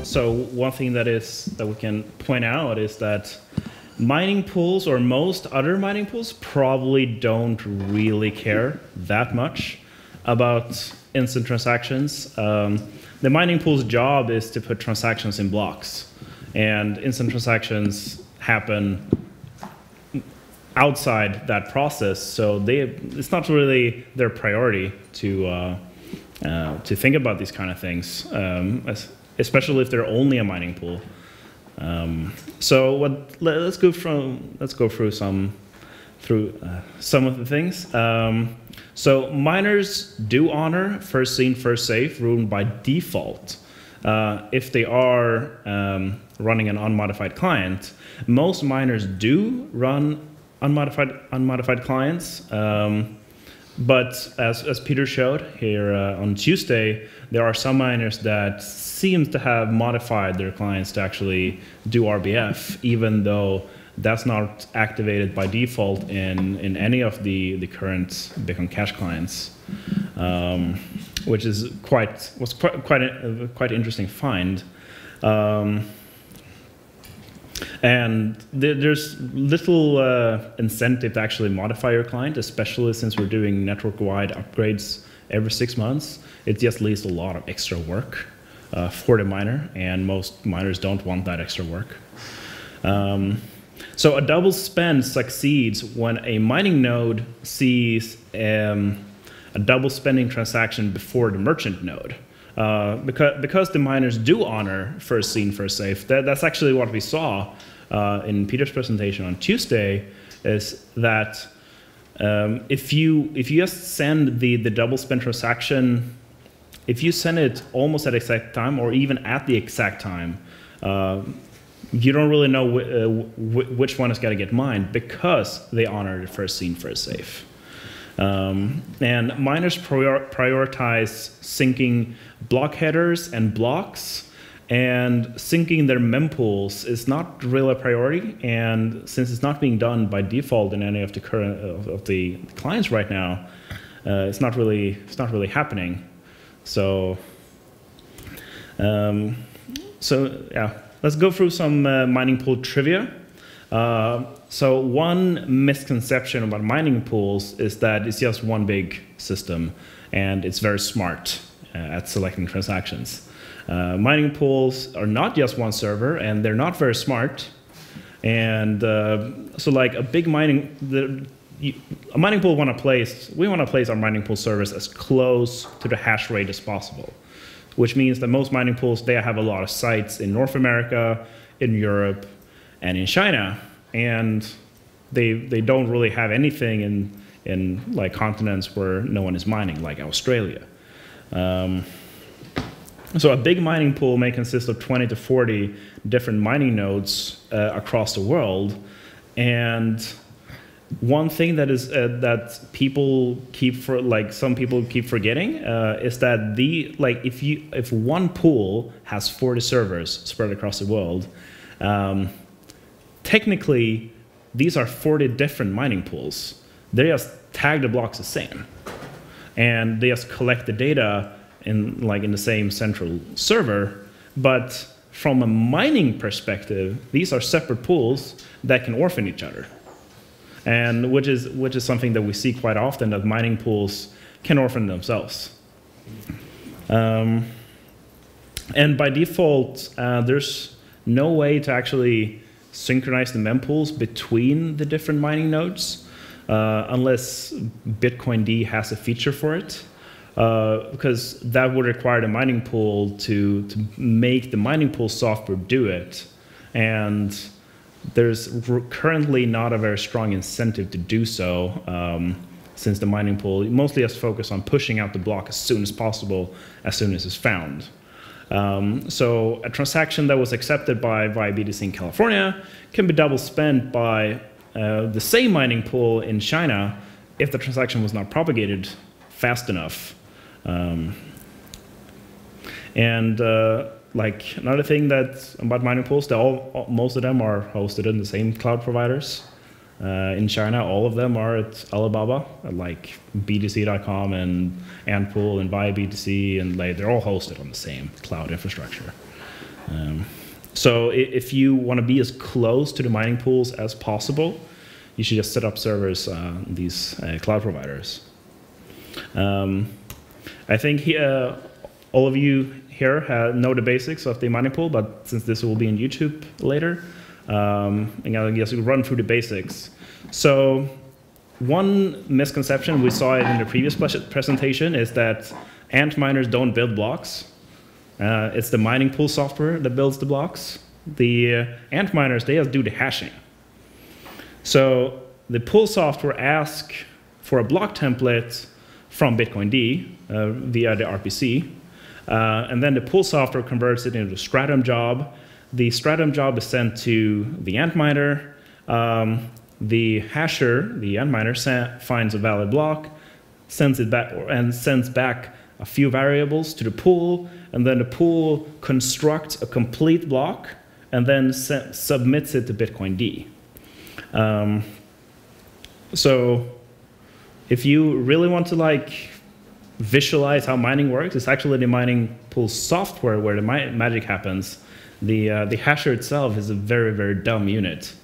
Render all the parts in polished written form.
So one thing that we can point out is that mining pools, or most other mining pools, probably don't really care that much about instant transactions. The mining pool's job is to put transactions in blocks, and instant transactions happen outside that process, so it's not really their priority to think about these kind of things, especially if they're only a mining pool. So let's go through some of the things. So miners do honor first seen, first safe rule by default if they are running an unmodified client. Most miners do run unmodified clients, but as Peter showed here on Tuesday, there are some miners that seem to have modified their clients to actually do RBF, even though that's not activated by default in any of the current Bitcoin Cash clients, which was quite an interesting find. And there's little incentive to actually modify your client, especially since we're doing network-wide upgrades every 6 months. It just leaves a lot of extra work for the miner, and most miners don't want that extra work. So a double spend succeeds when a mining node sees a double spending transaction before the merchant node. Because the miners do honor first seen, first safe, that's actually what we saw in Peter's presentation on Tuesday, is that if you just send the double spend transaction, if you send it almost at the exact time or even at the exact time, you don't really know which one is going to get mined because they honor the first seen, first safe. And miners prioritize syncing block headers and blocks, and syncing their mempools is not really a priority. And since it's not being done by default in any of the current of the clients right now, it's not really happening. So yeah, let's go through some mining pool trivia. So one misconception about mining pools is that it's just one big system and it's very smart at selecting transactions. Mining pools are not just one server, and they're not very smart. And so like a big mining pool we want to place our mining pool servers as close to the hash rate as possible, which means that most mining pools, they have a lot of sites in North America, in Europe, and in China. And they don't really have anything in like continents where no one is mining, like Australia. So a big mining pool may consist of 20 to 40 different mining nodes across the world. And one thing that is that some people keep forgetting is that if one pool has 40 servers spread across the world, technically these are 40 different mining pools. They just tag the blocks the same, and they just collect the data in the same central server. But from a mining perspective, these are separate pools that can orphan each other, and which is something that we see quite often, that mining pools can orphan themselves. And by default, there's no way to actually synchronize the mempools between the different mining nodes unless Bitcoin-D has a feature for it. Because that would require the mining pool to make the mining pool software do it. And there's currently not a very strong incentive to do so, since the mining pool mostly has focused on pushing out the block as soon as possible, as soon as it's found. So a transaction that was accepted by BTC in California can be double spent by the same mining pool in China if the transaction was not propagated fast enough. Like another thing about mining pools, most of them are hosted in the same cloud providers. In China, all of them are at Alibaba, like BTC.com and Antpool and BuyBTC, and they're all hosted on the same cloud infrastructure. So if you want to be as close to the mining pools as possible, you should just set up servers on these cloud providers. I think all of you here know the basics of the mining pool, but since this will be on YouTube later, I guess we'll run through the basics. So one misconception, we saw it in the previous presentation, is that Antminers don't build blocks. It's the mining pool software that builds the blocks. The Antminers, they just do the hashing. So the pool software asks for a block template from Bitcoin D via the RPC, and then the pool software converts it into a stratum job. The stratum job is sent to the Antminer. The hasher, the Antminer, finds a valid block, sends it back, and sends back a few variables to the pool, and then the pool constructs a complete block and then submits it to Bitcoin D. So if you really want to visualize how mining works, it's actually the mining pool software where the magic happens. The hasher itself is a very, very dumb unit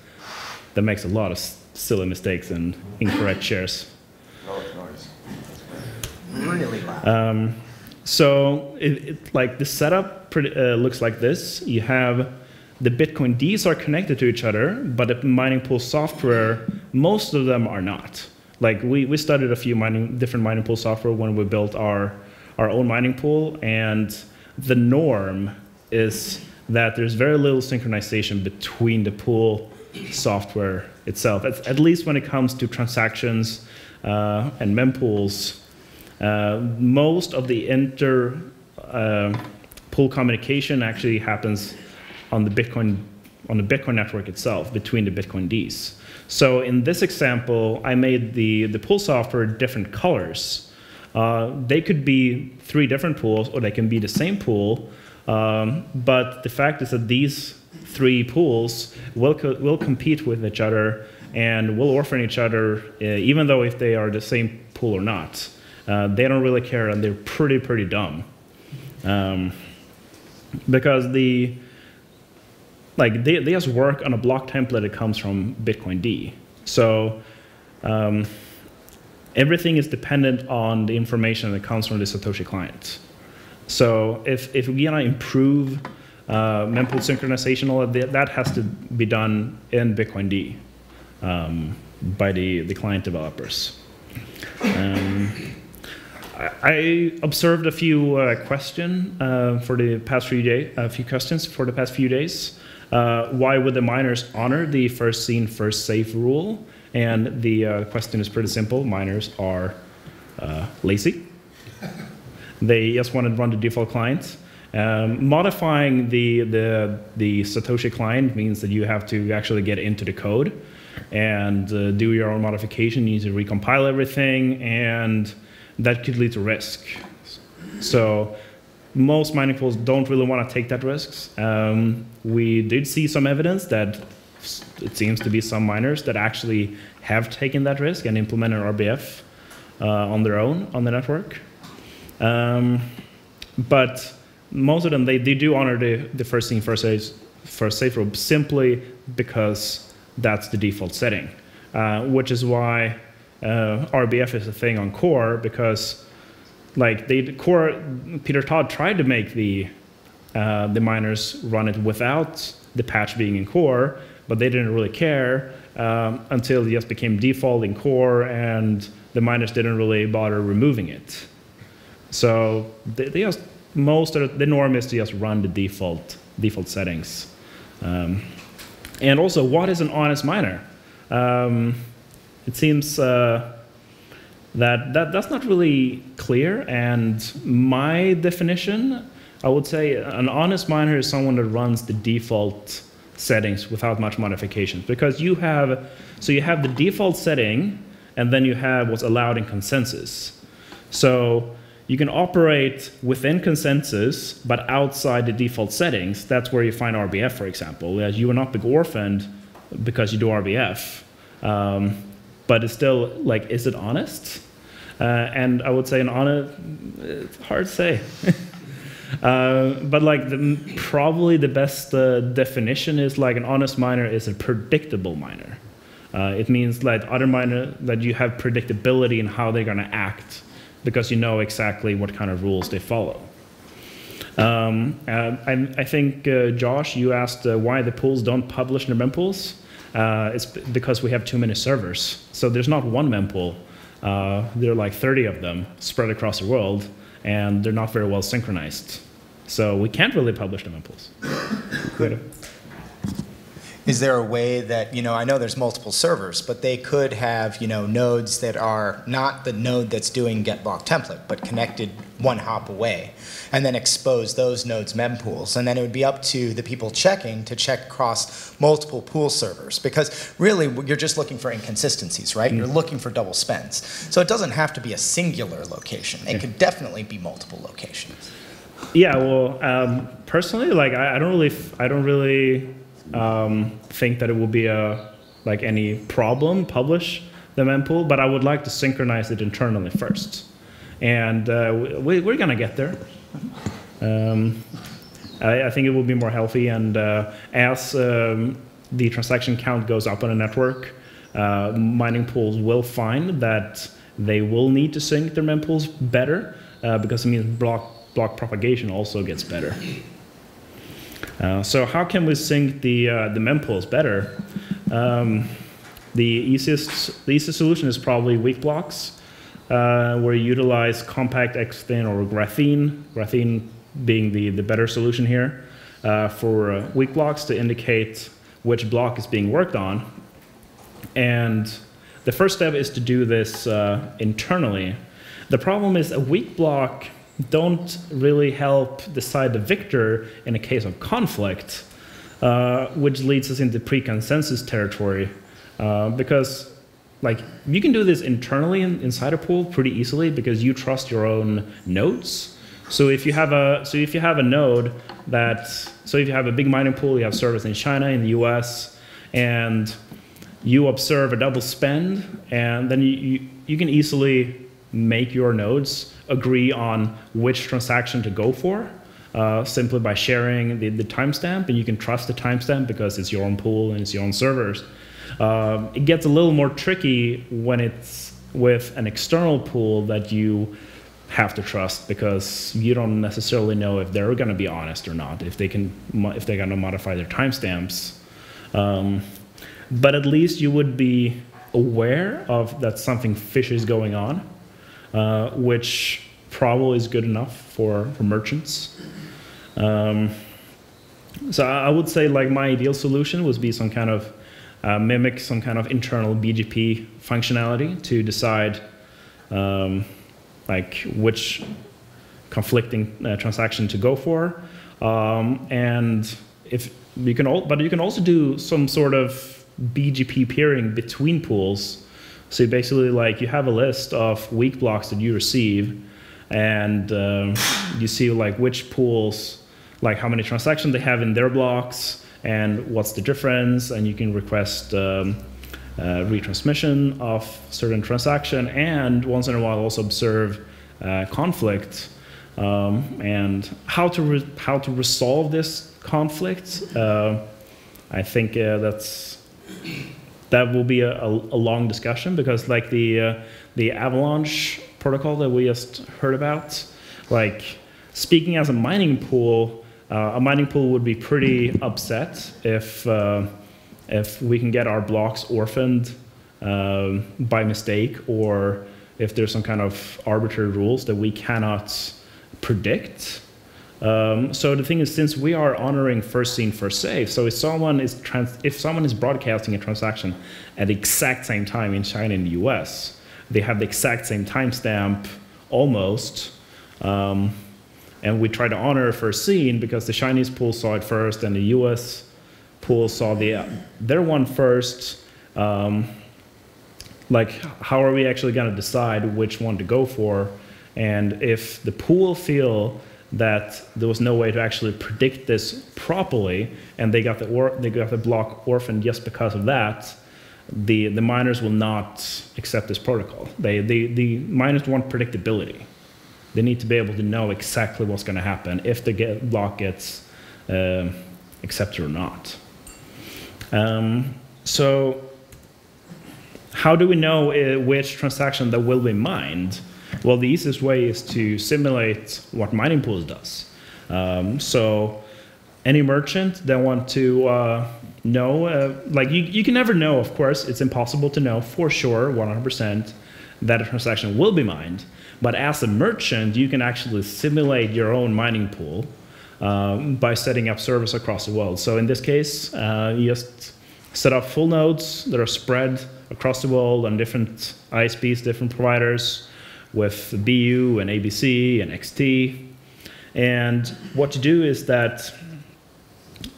that makes a lot of silly mistakes and incorrect shares. Noise. Really loud. So the setup looks like this. You have the Bitcoin Ds are connected to each other, but the mining pool software, most of them are not. We studied a few different mining pool software when we built our own mining pool, and the norm is that there's very little synchronization between the pool software itself, at least when it comes to transactions and mempools. Most of the pool communication actually happens on the Bitcoin network itself between the Bitcoin Ds. So in this example, I made the pool software different colors. They could be 3 different pools, or they can be the same pool. But the fact is that these 3 pools will compete with each other and will orphan each other, even though if they are the same pool or not. They don't really care, and they're pretty dumb. Because they just work on a block template that comes from Bitcoin D. So everything is dependent on the information that comes from the Satoshi client. So if we want to improve mempool synchronization, all of that has to be done in Bitcoin D by the client developers. I observed a few questions for the past few days. Why would the miners honor the first seen, first safe rule? And the question is pretty simple. Miners are lazy. They just want to run the default client. Modifying the Satoshi client means that you have to actually get into the code and do your own modification. You need to recompile everything, and that could lead to risk. So most mining pools don't really want to take that risks. We did see some evidence that it seems to be some miners that actually have taken that risk and implemented RBF on their own on the network. But most of them, they do honor the first seen, first safe rule simply because that's the default setting, which is why RBF is a thing on core, because Peter Todd tried to make the miners run it without the patch being in core, but they didn't really care until it just became default in core, and the miners didn't really bother removing it. So the norm is to just run the default settings. And also, what is an honest miner? It seems that's not really clear, and my definition, I would say an honest miner is someone that runs the default settings without much modifications, because you have the default setting, and then you have what's allowed in consensus. So you can operate within consensus, but outside the default settings. That's where you find RBF, for example. You will not be orphaned because you do RBF. But it's still like, is it honest? And I would say it's hard to say. But like probably the best definition is like an honest miner is a predictable miner. It means like other miner that you have predictability in how they're going to act because you know exactly what kind of rules they follow. I think, Josh, you asked why the pools don't publish their mempools. It's because we have too many servers. So there's not one mempool. There are like 30 of them spread across the world, and they're not very well synchronized. So we can't really publish the mempools. Is there a way that, I know there's multiple servers, but they could have, nodes that are not the node that's doing get block template, but connected one hop away, and then expose those nodes' mempools. And then it would be up to the people checking to check across multiple pool servers, because really you're just looking for inconsistencies, right? You're looking for double spends. So it doesn't have to be a singular location. It could definitely be multiple locations. Yeah, well, personally, like I don't really think that it will be any problem publish the mempool, but I would like to synchronize it internally first, and we're gonna get there. I think it will be more healthy, and as the transaction count goes up on a network, mining pools will find that they will need to sync their mempools better because it means block propagation also gets better. So how can we sync the mempools better? The easiest solution is probably weak blocks, where you utilize compact XThin or graphene being the better solution here, for weak blocks to indicate which block is being worked on. And the first step is to do this internally. The problem is a weak block don't really help decide the victor in a case of conflict, which leads us into pre-consensus territory, because like you can do this internally inside a pool pretty easily because you trust your own nodes. So if you have a node if you have a big mining pool, you have servers in China, in the US, and you observe a double spend, and then you can easily make your nodes agree on which transaction to go for, simply by sharing the timestamp, and you can trust the timestamp because it's your own pool and it's your own servers. It gets a little more tricky when it's with an external pool that you have to trust, because you don't necessarily know if they're going to be honest or not, if they're going to modify their timestamps. But at least you would be aware of that something fishy is going on, which probably is good enough for merchants. So I would say like my ideal solution would be some kind of mimic some kind of internal BGP functionality to decide like which conflicting transaction to go for, and you can also do some sort of BGP peering between pools. So basically, like you have a list of weak blocks that you receive, and you see like which pools, like how many transactions they have in their blocks, and what's the difference, and you can request retransmission of certain transaction, and once in a while also observe conflict, and how to resolve this conflict. I think that will be a long discussion, because like the Avalanche protocol that we just heard about, like speaking as a mining pool would be pretty upset if we can get our blocks orphaned by mistake, or if there's some kind of arbitrary rules that we cannot predict. So the thing is, since we are honoring first seen, first saved, so if someone is broadcasting a transaction at the exact same time in China and the US, they have the exact same timestamp almost, and we try to honor first seen because the Chinese pool saw it first and the US pool saw their one first. Like, how are we actually going to decide which one to go for? And if the pool feel that there was no way to actually predict this properly, and they got the block orphaned just because of that, the miners will not accept this protocol. The miners want predictability. They need to be able to know exactly what's going to happen if the block gets accepted or not. So how do we know which transaction that will be mined? Well, the easiest way is to simulate what mining pools does. So any merchant that want to know, like you can never know, of course, it's impossible to know for sure, 100%, that a transaction will be mined. But as a merchant, you can actually simulate your own mining pool by setting up servers across the world. So in this case, you just set up full nodes that are spread across the world on different ISPs, different providers, with BU and ABC and XT. And what you do is that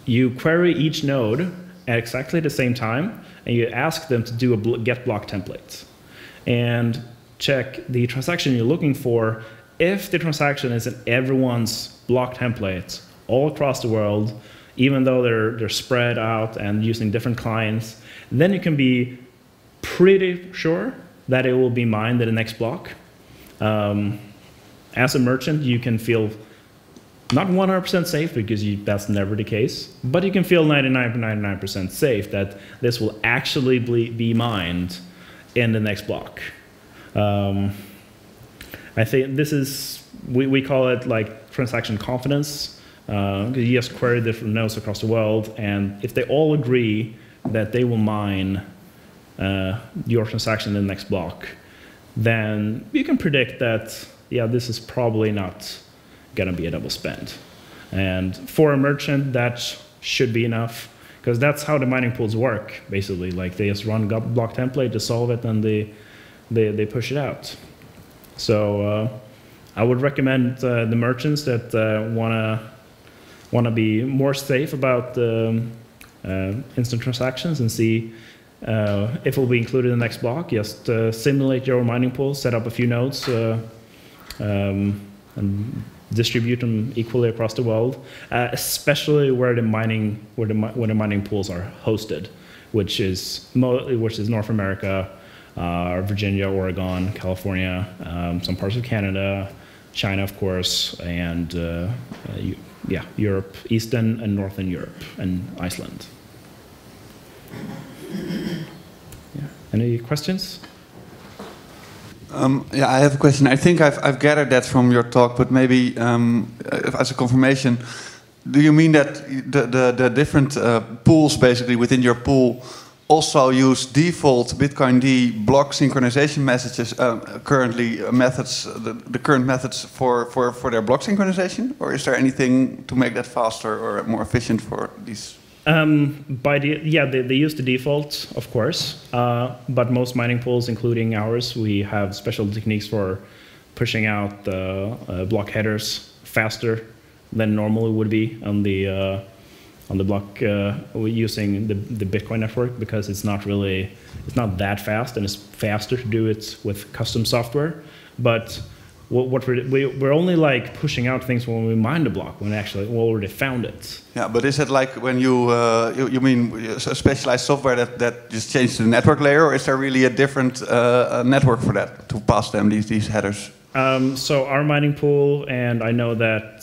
you query each node at exactly the same time, and you ask them to do a get block template. And check the transaction you're looking for. If the transaction is in everyone's block template all across the world, even though they're spread out and using different clients, then you can be pretty sure that it will be mined in the next block. As a merchant, you can feel not 100% safe, because that's never the case, but you can feel 99.99% safe that this will actually be mined in the next block. I think this is, we call it like transaction confidence. You just query different nodes across the world, and if they all agree that they will mine your transaction in the next block, then you can predict that, yeah, this is probably not going to be a double spend. And for a merchant, that should be enough, because that's how the mining pools work, basically. Like, they just run block template to solve it, and they push it out. So I would recommend the merchants that want to be more safe about instant transactions and see if it will be included in the next block. Just simulate your own mining pool, set up a few nodes, and distribute them equally across the world, especially where the mining pools are hosted, which is North America, Virginia, Oregon, California, some parts of Canada, China, of course, and Europe, Eastern and Northern Europe, and Iceland. Yeah. Any questions? Yeah, I have a question. I think I've gathered that from your talk, but maybe as a confirmation, do you mean that the different pools basically within your pool also use default Bitcoin D block synchronization messages, currently methods, the current methods for their block synchronization, or is there anything to make that faster or more efficient for these? They use the default, of course, but most mining pools, including ours, we have special techniques for pushing out the block headers faster than normally would be on the block using the Bitcoin network, because it's not that fast, and it's faster to do it with custom software. But we're only like pushing out things when we mine the block, when actually we already found it. Yeah, but is it like when you mean a specialized software that just changed the network layer, or is there really a different network for that to pass them these headers? So our mining pool, and I know that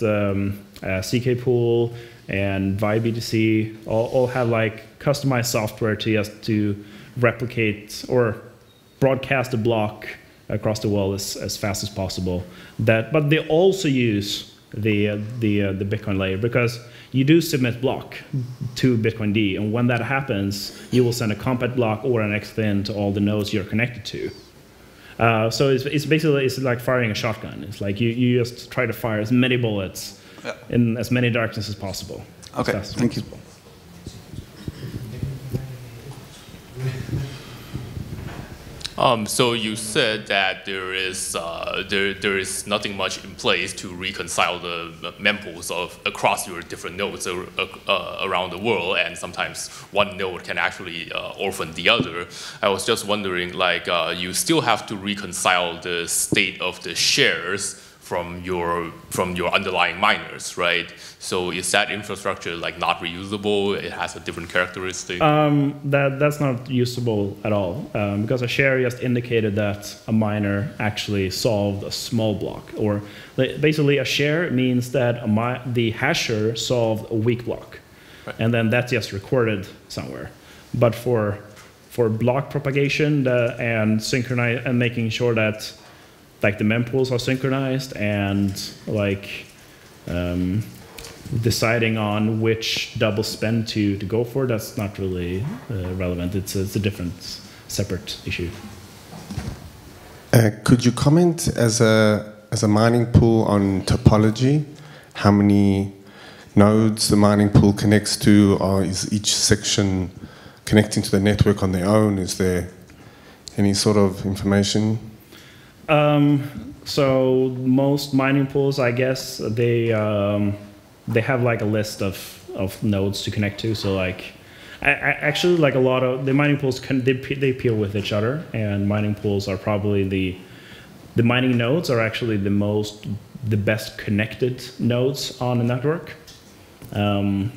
CK pool and ViBTC all have like customized software to replicate or broadcast a block across the world as fast as possible. But they also use the Bitcoin layer, because you do submit block to Bitcoin D, and when that happens, you will send a compat block or an XThin to all the nodes you're connected to. So it's basically like firing a shotgun. It's like you just try to fire as many bullets in as many directions as possible. Okay, thank you. So you said that there is nothing much in place to reconcile the mempools across your different nodes around the world, and sometimes one node can actually orphan the other. I was just wondering, like, you still have to reconcile the state of the shares from your underlying miners, right? So is that infrastructure like not reusable? It has a different characteristic. That's not usable at all, because a share just indicated that a miner actually solved a small block, or basically a share means that the hasher solved a weak block, right. And then that's just recorded somewhere. But for block propagation and synchronize and making sure that like the mempools are synchronized and like deciding on which double spend to go for, that's not really relevant. It's a different, separate issue. Could you comment as a mining pool on topology? How many nodes the mining pool connects to, or is each section connecting to the network on their own? Is there any sort of information? So most mining pools, I guess, they have like a list of nodes to connect to. So like, actually, like a lot of the mining pools they peel with each other, and mining pools are probably the mining nodes are actually the best connected nodes on the network. Do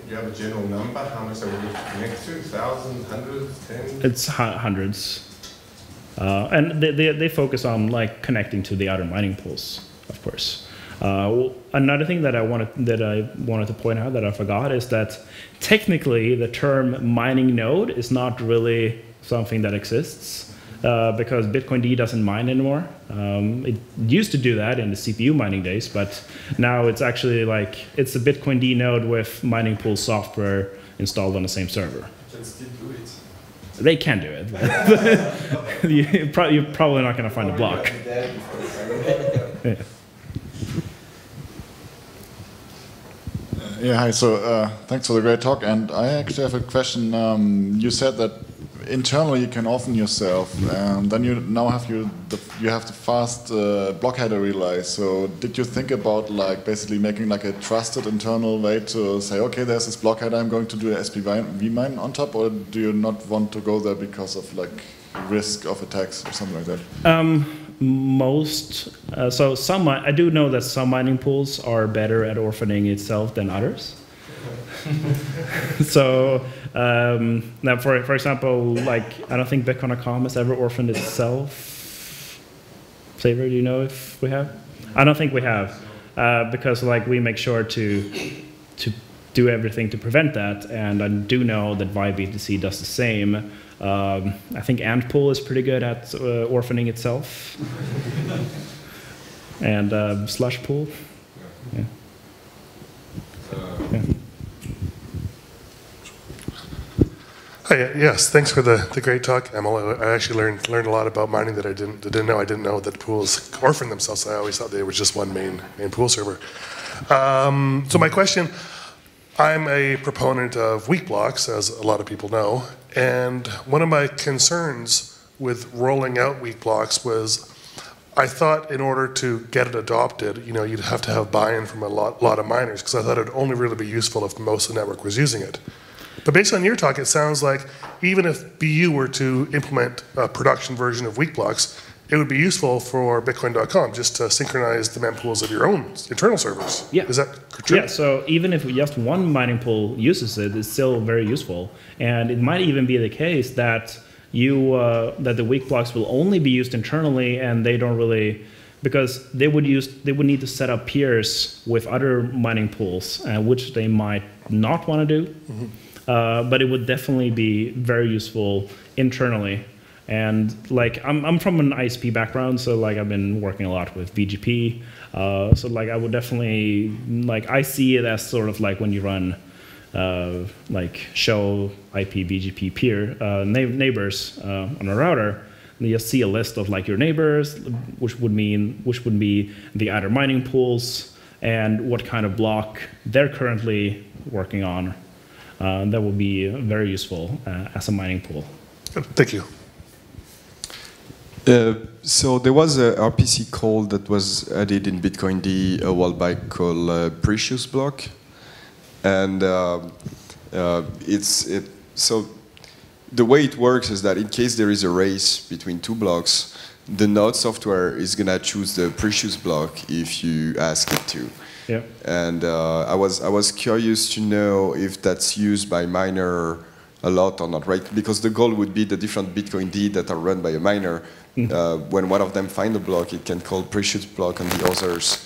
you have a general number? How much are we going to connect to? Thousands, hundreds, tens? It's hundreds. And they focus on like connecting to the other mining pools, of course. Another thing that I wanted to point out that I forgot is that technically the term mining node is not really something that exists, because Bitcoin D doesn't mine anymore. It used to do that in the CPU mining days, but now it's actually like it's a Bitcoin D node with mining pool software installed on the same server. Can still do it. They can do it, but you're probably not going to find a block. Yeah. Yeah, hi. So thanks for the great talk. And I actually have a question. You said that internally you can orphan yourself, and then you now have you have the fast block header relay. So did you think about like basically making like a trusted internal way to say, okay, there's this block header, I'm going to do a SPV mine on top, or do you not want to go there because of like risk of attacks or something like that? I do know that some mining pools are better at orphaning itself than others. So now, for example, like I don't think Bitcoin.com has ever orphaned itself. Saver, do you know if we have? I don't think we have, because like we make sure to do everything to prevent that, and I do know that ViBTC does the same. I think Antpool is pretty good at orphaning itself, and Slushpool. Yeah. Yeah. Hi, yes, thanks for the great talk, Emil. I actually learned a lot about mining that I didn't know. I didn't know that pools orphan themselves. I always thought they were just one main pool server. So my question, I'm a proponent of weak blocks, as a lot of people know, and one of my concerns with rolling out weak blocks was I thought in order to get it adopted, you'd have to have buy-in from a lot of miners, because I thought it would only really be useful if most of the network was using it. But based on your talk, it sounds like even if BU were to implement a production version of weak blocks, it would be useful for Bitcoin.com just to synchronize the mempools of your own internal servers. Yeah. Is that true? Yeah, so even if just one mining pool uses it, it's still very useful. And it might even be the case that that the weak blocks will only be used internally, and they don't really, because they would need to set up peers with other mining pools, which they might not want to do. Mm-hmm. But it would definitely be very useful internally. And like I'm from an ISP background, so like I've been working a lot with BGP. So like I would definitely, like I see it as sort of like when you run like show IP BGP peer neighbors on a router, and you see a list of like your neighbors, which would be the other mining pools and what kind of block they're currently working on. That would be very useful as a mining pool. Thank you. So there was a RPC call that was added in Bitcoin D a while back called Precious Block, and so the way it works is that in case there is a race between two blocks, the node software is gonna choose the precious block if you ask it to. Yeah. And I was curious to know if that's used by miner a lot or not, right? Because the goal would be the different Bitcoin D that are run by a miner. When one of them find a block, it can call precious block on the others,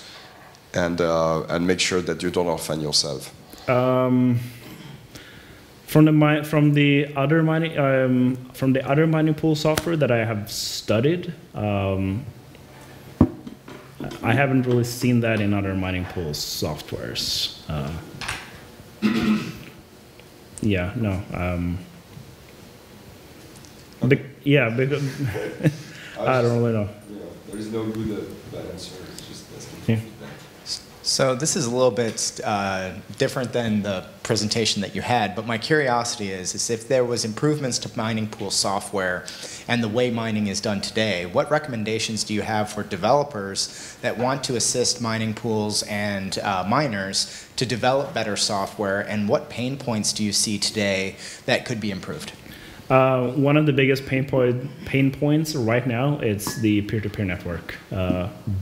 and make sure that you don't orphan yourself. From the other mining pool software that I have studied, I haven't really seen that in other mining pool softwares. Yeah, no. Yeah, because I don't really know. Yeah, there is no good bad answer. It's just asking. Yeah. So this is a little bit different than the presentation that you had, but my curiosity is if there was improvements to mining pool software and the way mining is done today, what recommendations do you have for developers that want to assist mining pools and miners to develop better software, and what pain points do you see today that could be improved? One of the biggest pain points right now is the peer-to-peer network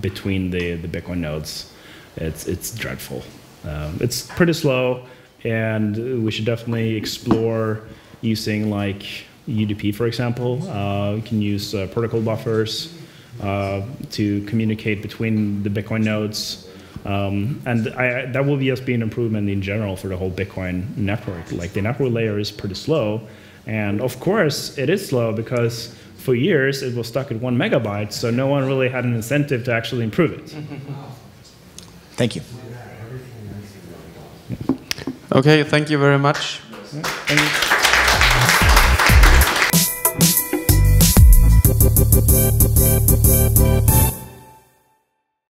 between the Bitcoin nodes. It's dreadful. It's pretty slow, and we should definitely explore using like UDP, for example. You can use protocol buffers to communicate between the Bitcoin nodes. And that will just be an improvement in general for the whole Bitcoin network. Like the network layer is pretty slow, and of course it is slow because for years it was stuck at 1 megabyte, so no one really had an incentive to actually improve it. Thank you. Okay, thank you very much. Thank you.